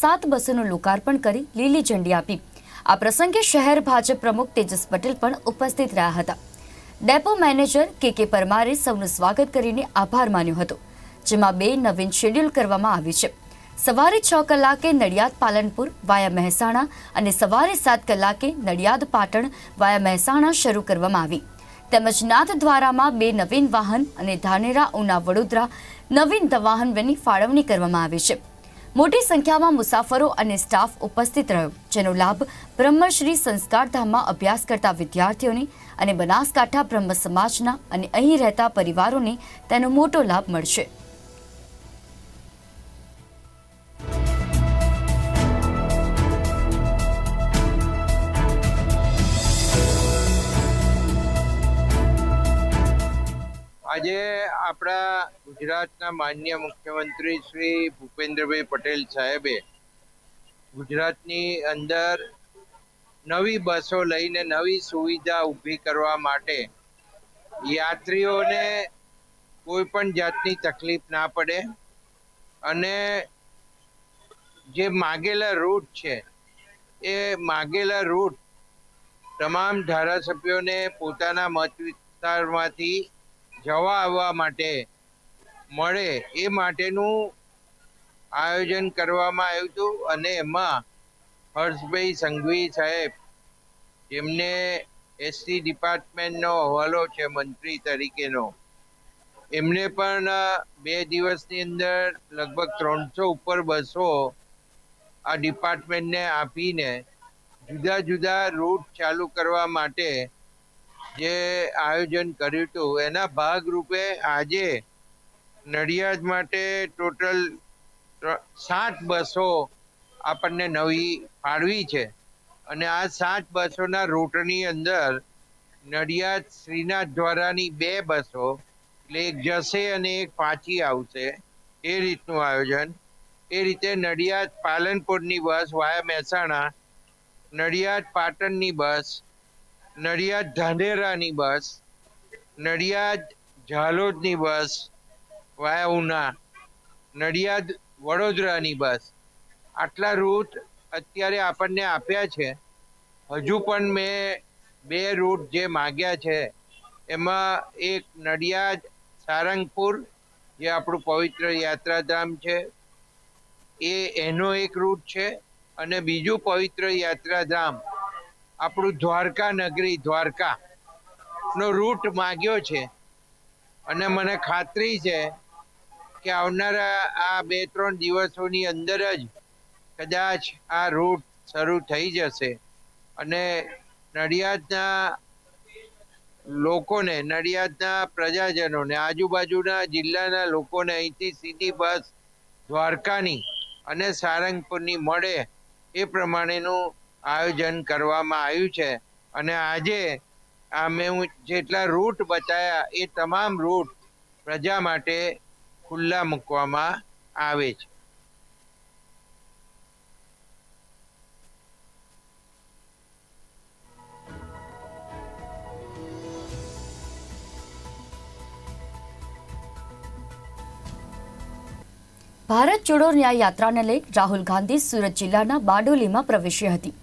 7 બસોનું લોકાર્પણ કરી લીલી ઝંડી આપી। આ પ્રસંગે શહેર ભાજપ પ્રમુખ તેજસ પટેલ પણ ઉપસ્થિત રહ્યા હતા। ડેપો મેનેજર કે પરમારે સૌનું સ્વાગત કરીને આભાર માન્યો હતો, જેમાં 2 નવીન શેડ્યુલ કરવામાં આવ્યું છે। સવારે 6 કલાકે નડિયાદ પાલનપુર વાયા મહેસાણા અને સવારે 7 કલાકે નડિયાદ પાટણ વાયા મહેસાણા શરૂ કરવામાં આવી। તેમજ નાથદ્વારામાં 2 નવીન વાહન અને ધાનેરા ઉના વડોદરા નવીન વાહનની ફાળવણી કરવામાં આવી છે। મોટી સંખ્યામાં મુસાફરો અને સ્ટાફ ઉપસ્થિત રહ્યો, જેનો લાભ બ્રહ્મશ્રી સંસ્કારધામમાં અભ્યાસ કરતા વિદ્યાર્થીઓને અને બનાસકાંઠા બ્રહ્મ સમાજના અને અહીં રહેતા પરિવારોને તેનો મોટો લાભ મળશે। આજે આપણા ગુજરાતના માનનીય મુખ્યમંત્રી શ્રી ભૂપેન્દ્રભાઈ પટેલ સાહેબે ગુજરાતની અંદર નવી બસો લઈને નવી સુવિધા ઊભી કરવા માટે યાત્રીઓને કોઈ પણ જાતની તકલીફ ના પડે અને જે માગેલા રૂટ છે એ માગેલા રૂટ તમામ ધારાસભ્યોને પોતાના મત વિસ્તારમાંથી જવા આવવા માટે મળે એ માટેનું આયોજન કરવામાં આવ્યું હતું અને એમાં હર્ષભાઈ સંઘવી સાહેબ, જેમને એસટી ડિપાર્ટમેન્ટનો હવાલો છે મંત્રી તરીકેનો, એમને પણ 2 દિવસની અંદર લગભગ 300 ઉપર બસો આ ડિપાર્ટમેન્ટને આપીને જુદા જુદા રૂટ ચાલુ કરવા માટે જે આયોજન કર્યું હતું એના ભાગરૂપે આજે નડિયાદ માટે ટોટલ 7 બસો આપણને નવી ફાળવી છે અને આ 7 બસોના રૂટની અંદર નડિયાદ શ્રીનાથ દ્વારાની 2 બસો, એટલે એક જશે અને એક પાછી આવશે, એ રીતનું આયોજન। એ રીતે નડિયાદ પાલનપુરની બસ વાયા મહેસાણા, નડિયાદ પાટણની બસ, નડિયાદ ધાનેરાની બસ, નડિયાદ ઝાલોદની બસ વાયા ઉના, નડિયાદ વડોદરાની બસ, આટલા રૂટ અત્યારે આપણને આપ્યા છે। હજુ પણ મેં 2 રૂટ જે માગ્યા છે એમાં એક નડિયાદ સારંગપુર, જે આપણું પવિત્ર યાત્રાધામ છે, એનો એક રૂટ છે અને બીજું પવિત્ર યાત્રાધામ આપણું દ્વારકા નગરી દ્વારકા નો રૂટ માગ્યો છે અને મને ખાતરી છે કે આવનારા આ 2-3 દિવસોની અંદર જ કદાચ આ રૂટ શરૂ થઈ જશે અને નડિયાદના લોકોને, નડિયાદના પ્રજાજનોને, આજુબાજુના જિલ્લાના લોકોને અહીંથી સીધી બસ દ્વારકાની અને સારંગપુરની મળે એ પ્રમાણેનું આયોજન કરવામાં આવ્યું છે અને આજે મેં જેટલા રૂટ બતાવ્યા એ તમામ રૂટ પ્રજા માટે ખુલ્લા મૂકવામાં આવે છે। ભારત જોડો ન્યાય યાત્રાને લઈ રાહુલ ગાંધી સુરત જિલ્લાના બારડોલીમાં પ્રવેશ્યા હતી।